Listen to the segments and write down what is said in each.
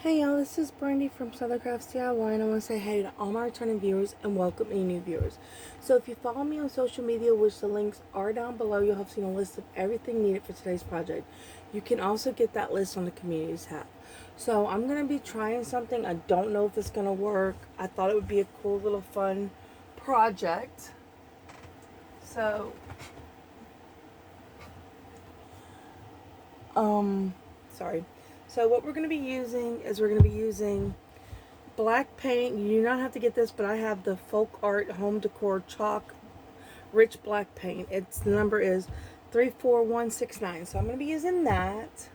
Hey y'all, this is Brandy from Southern Crafts DIY, and I want to say hey to all my returning viewers and welcome any new viewers. So if you follow me on social media, which the links are down below, you'll have seen a list of everything needed for today's project. You can also get that list on the communities tab. So I'm going to be trying something. I don't know if it's going to work. I thought it would be a cool little fun project. So, sorry. So what we're going to be using is black paint. You do not have to get this, but I have the Folk Art Home Decor Chalk Rich Black Paint. The number is 34169. So I'm going to be using that.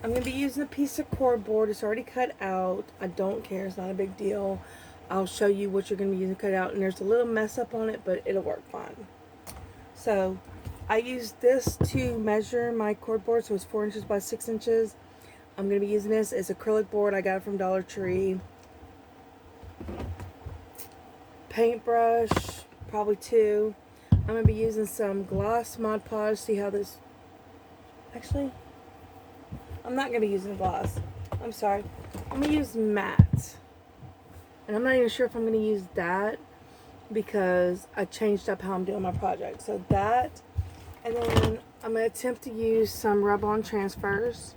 I'm going to be using a piece of cardboard. It's already cut out. I don't care. It's not a big deal. I'll show you what you're going to be using to cut out. And there's a little mess up on it, but it'll work fine. So I used this to measure my cardboard. So it's 4 inches by 6 inches. I'm going to be using this as acrylic board. I got it from Dollar Tree. Paintbrush, probably 2. I'm going to be using some gloss Mod Podge. See how this... Actually, I'm not going to be using gloss. I'm sorry. I'm going to use matte. And I'm not even sure if I'm going to use that because I changed up how I'm doing my project. So that, and then I'm going to attempt to use some rub-on transfers.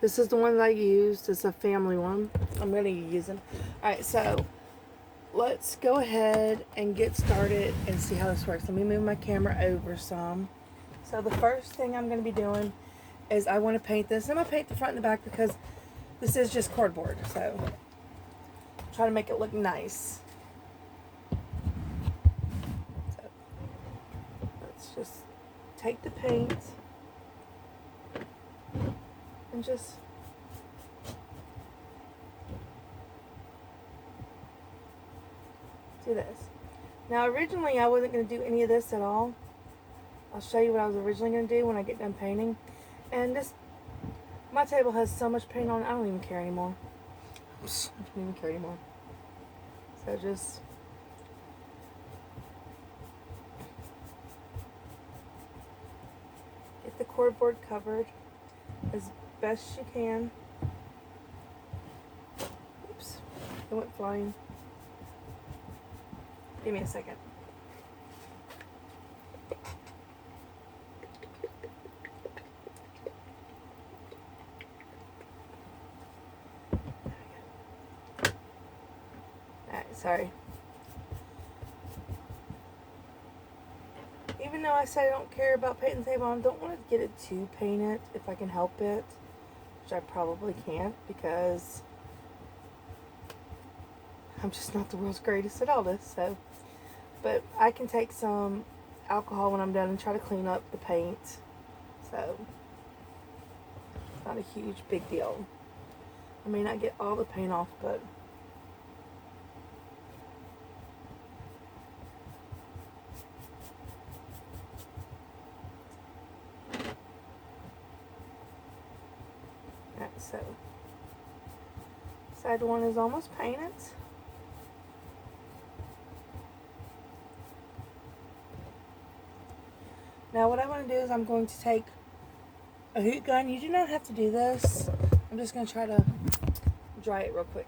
This is the one that I used. It's a family one. I'm going to be using. Alright, so let's go ahead and get started and see how this works. Let me move my camera over some. So the first thing I'm going to be doing is I want to paint this. I'm going to paint the front and the back because this is just cardboard. So try to make it look nice. So let's just take the paint and just do this. Now originally I wasn't going to do any of this at all. I'll show you what I was originally going to do when I get done painting. And my table has so much paint on it, I don't even care anymore. I don't even care anymore. So just get the cardboard covered as best you can. Oops, it went flying. Give me a second. Alright, sorry. Even though I said I don't care about painting the table, I don't want to get it too painted if I can help it, which I probably can't because I'm just not the world's greatest at all this. So, but I can take some alcohol when I'm done and try to clean up the paint. So it's not a huge big deal. I may not get all the paint off, but so side one is almost painted. Now what I want to do is I'm going to take a heat gun. You do not have to do this. I'm just going to try to dry it real quick.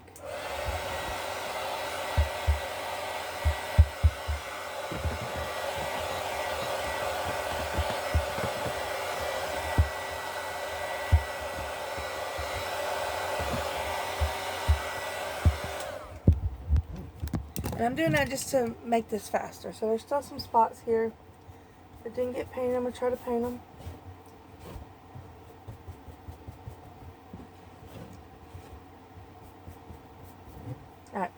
And I'm doing that just to make this faster. So there's still some spots here that didn't get painted. I'm going to try to paint them. Alright.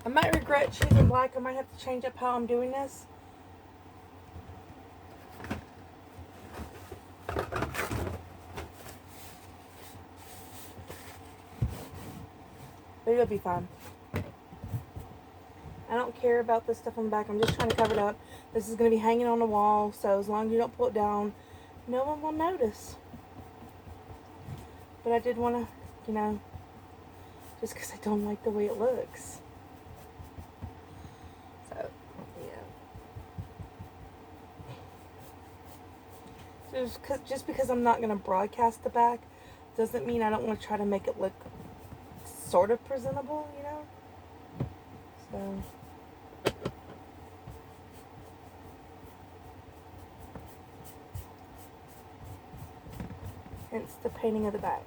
I might regret choosing black. I might have to change up how I'm doing this. But it'll be fine. I don't care about this stuff on the back. I'm just trying to cover it up. This is going to be hanging on the wall, so as long as you don't pull it down, no one will notice. But I did want to, you know, just because I don't like the way it looks. So, yeah. Just because I'm not going to broadcast the back doesn't mean I don't want to try to make it look sort of presentable, you know? So... hence the painting of the back.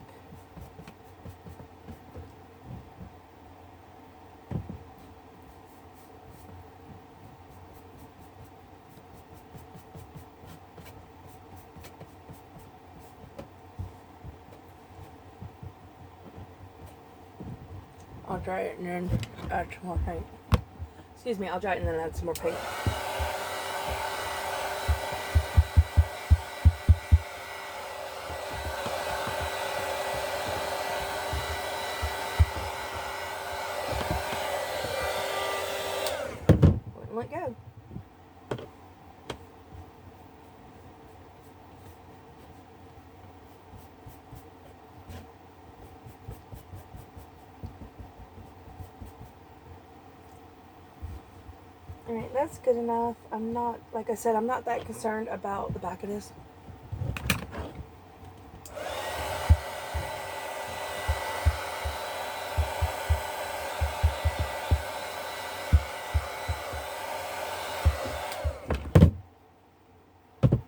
I'll dry it and then add some more paint. Excuse me, I'll dry it and then add some more paint. Let go. Alright, that's good enough. I'm not, like I said, I'm not that concerned about the back of this.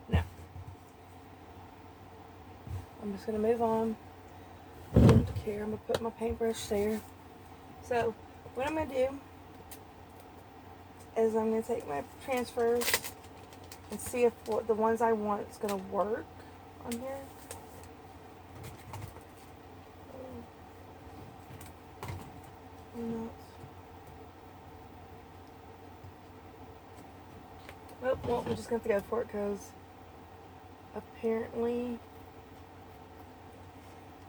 No. I'm just going to move on. I don't care. I'm going to put my paintbrush there. So, what I'm going to do is I'm going to take my transfers and see if the ones I want is going to work on here. Nope, well, I'm just going to have to go for it because apparently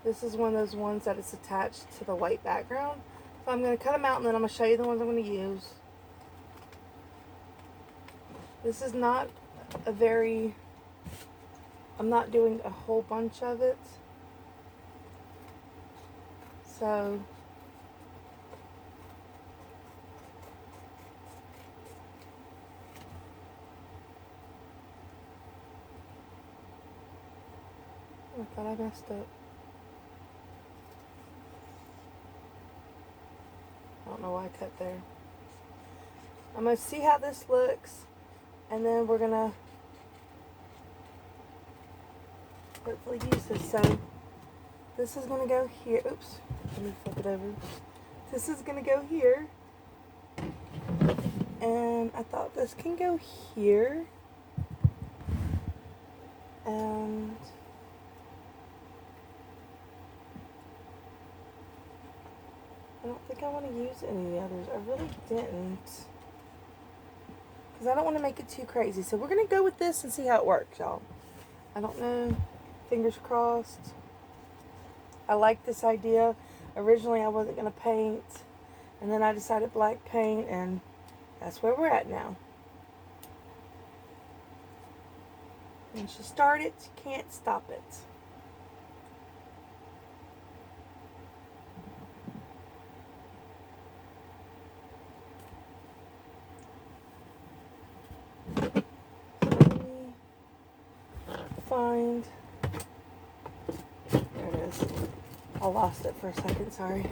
this is one of those ones that is attached to the white background. So I'm going to cut them out and then I'm going to show you the ones I'm going to use. This is not a very, I'm not doing a whole bunch of it. So, I thought I messed up. I don't know why I cut there. I'm going to see how this looks. And then we're going to hopefully use this. So this is going to go here. Oops. Let me flip it over. This is going to go here. And I thought this can go here. And I don't think I want to use any of the others. I really didn't. Because I don't want to make it too crazy. So we're going to go with this and see how it works, y'all. I don't know. Fingers crossed. I like this idea. Originally, I wasn't going to paint. And then I decided black paint. And that's where we're at now. Once you start it, you can't stop it. Find, there it is. I lost it for a second, sorry.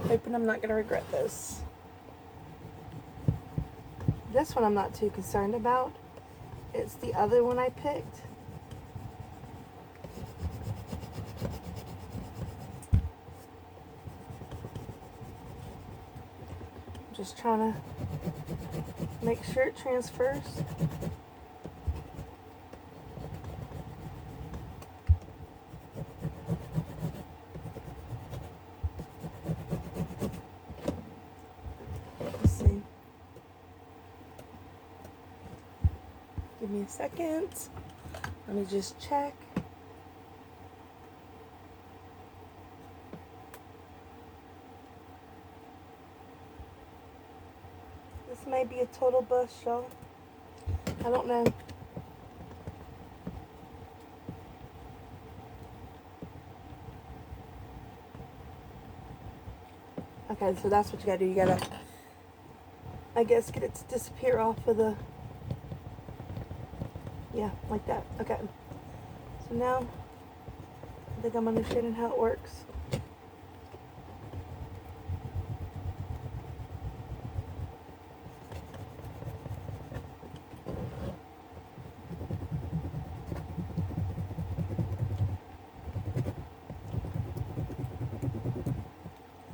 Hoping I'm not going to regret this. This one I'm not too concerned about. It's the other one I picked. Just trying to make sure it transfers. Let's see. Give me a second. Let me just check. may be a total bust, y'all. I don't know. Okay, so that's what you gotta do. You gotta, I guess, get it to disappear off of the, yeah, like that. Okay. So now, I think I'm understanding how it works.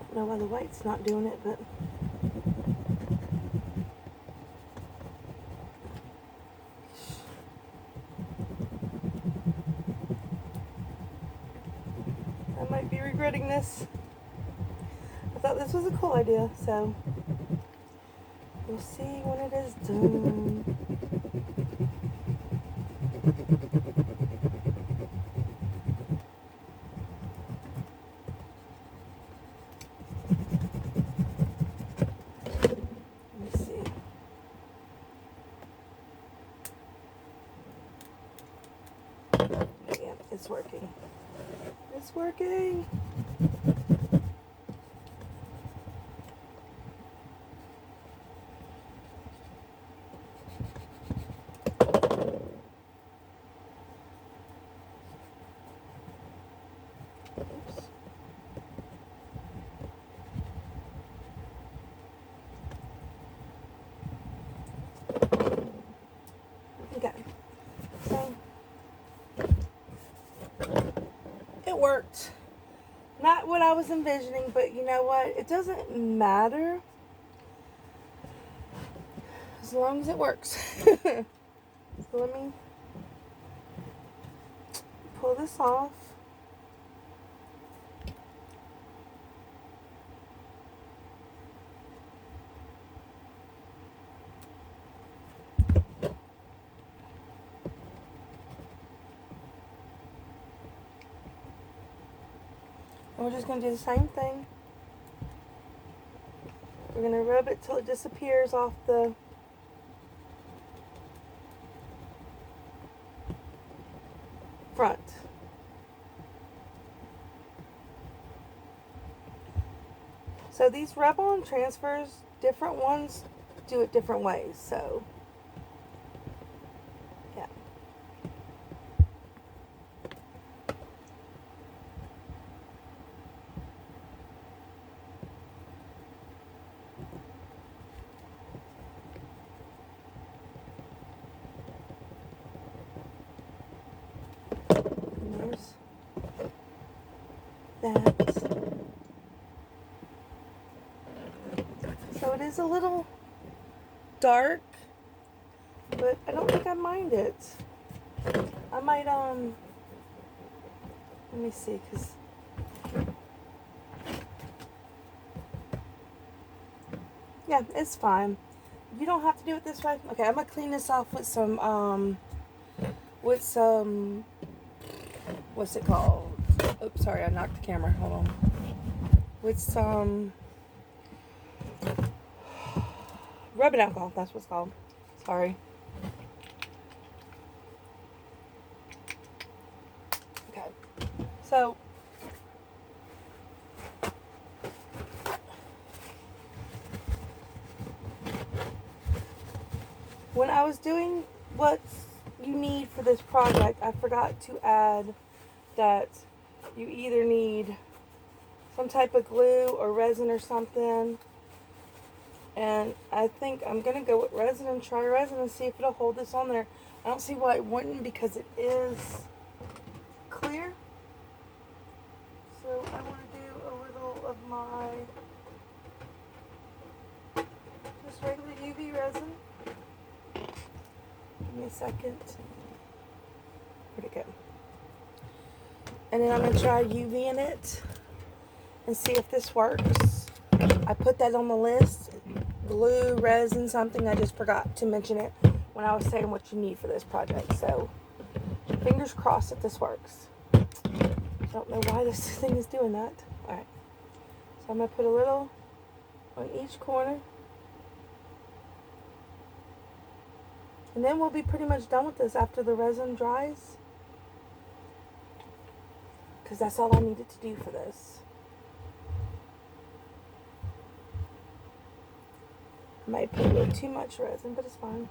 I don't know why the white's not doing it, but I might be regretting this. I thought this was a cool idea, so we'll see when it is done. Let me see. Yeah, it's working. It's working. Oops. Okay. So it worked. Not what I was envisioning, but you know what? It doesn't matter as long as it works. So let me pull this off. And we're just going to do the same thing. We're going to rub it till it disappears off the front. So these rub-on transfers, different ones do it different ways. So yeah. And there's that. So it is a little dark, but I don't think I mind it. I might, let me see, because yeah, it's fine. You don't have to do it this way. Okay, I'm gonna clean this off with some, what's it called? Oops, sorry, I knocked the camera. Hold on. With some rubbing alcohol, that's what it's called. Sorry. Okay. So when I was doing what you need for this project, I forgot to add that you either need some type of glue or resin or something. And I think I'm going to go with resin and try resin and see if it'll hold this on there. I don't see why it wouldn't, because it is clear. So I want to do a little of my just regular UV resin. Give me a second. Where'd it go? And then I'm going to try UV in it and see if this works. I put that on the list. Glue, resin, something. I just forgot to mention it when I was saying what you need for this project. So, fingers crossed that this works. I don't know why this thing is doing that. Alright. So I'm going to put a little on each corner. And then we'll be pretty much done with this after the resin dries. Because that's all I needed to do for this. I might put a little too much resin, but it's fine.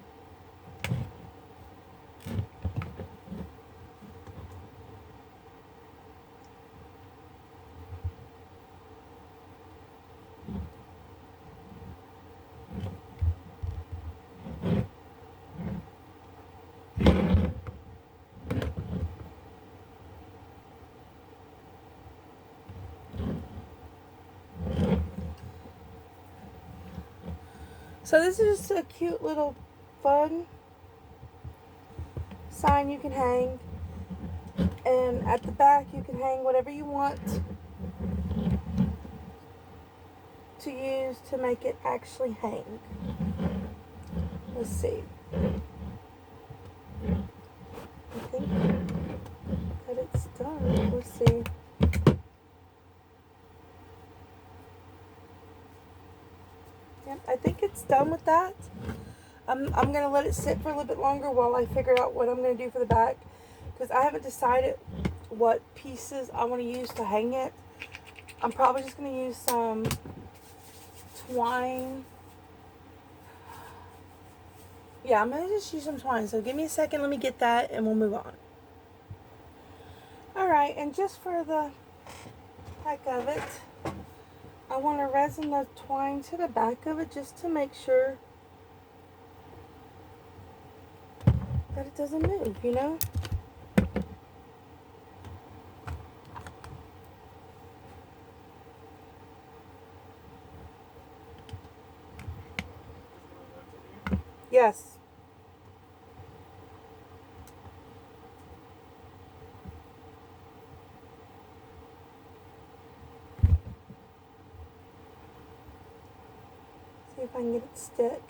So this is just a cute little fun sign you can hang. And at the back you can hang whatever you want to use to make it actually hang. Let's see. I think that it's done. Let's see. I think it's done with that. I'm going to let it sit for a little bit longer while I figure out what I'm going to do for the back. Because I haven't decided what pieces I want to use to hang it. I'm probably just going to use some twine. Yeah, I'm going to just use some twine. So give me a second. Let me get that and we'll move on. Alright, and just for the heck of it, I want to resin the twine to the back of it just to make sure that it doesn't move, you know? Yes. See if I can get it to stick.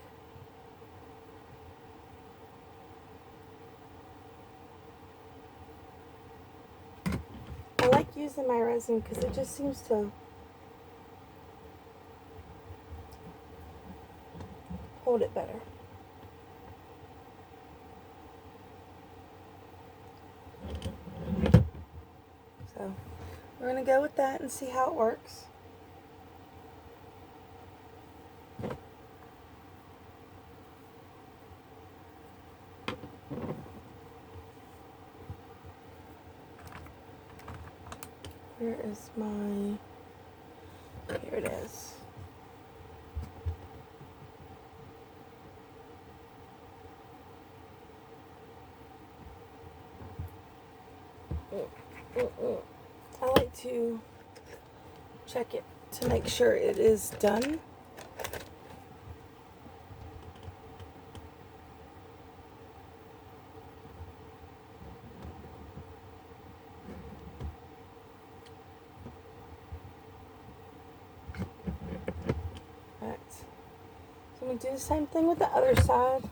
I like using my resin because it just seems to hold it better. So we're going to go with that and see how it works. Where is my... Here it is. I like to check it to make sure it is done. Alright. So I'm going to do the same thing with the other side.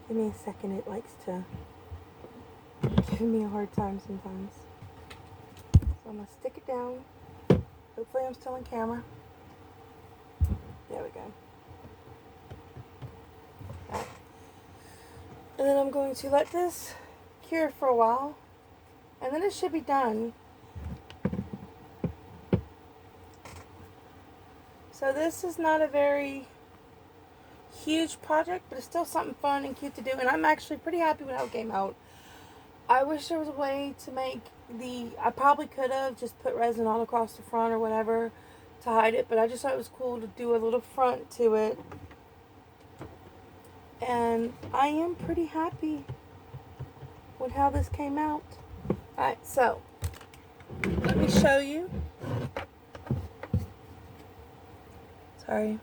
Give me a second, it likes to give me a hard time sometimes. So I'm going to stick it down. Hopefully I'm still on camera. There we go. And then I'm going to let this cure for a while. And then it should be done. So this is not a very huge project, but it's still something fun and cute to do, and I'm actually pretty happy with how it came out. I wish there was a way to make I probably could have just put resin all across the front or whatever to hide it, but I just thought it was cool to do a little front to it, and I am pretty happy with how this came out. Alright, so let me show you. Sorry.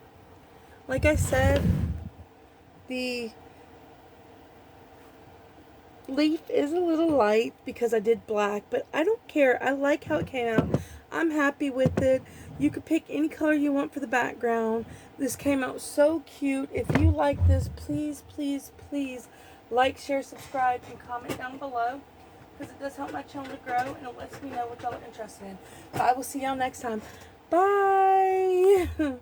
Like I said, the leaf is a little light because I did black, but I don't care. I like how it came out. I'm happy with it. You could pick any color you want for the background. This came out so cute. If you like this, please, please, please like, share, subscribe, and comment down below, because it does help my channel to grow, and it lets me know what y'all are interested in. So I will see y'all next time. Bye!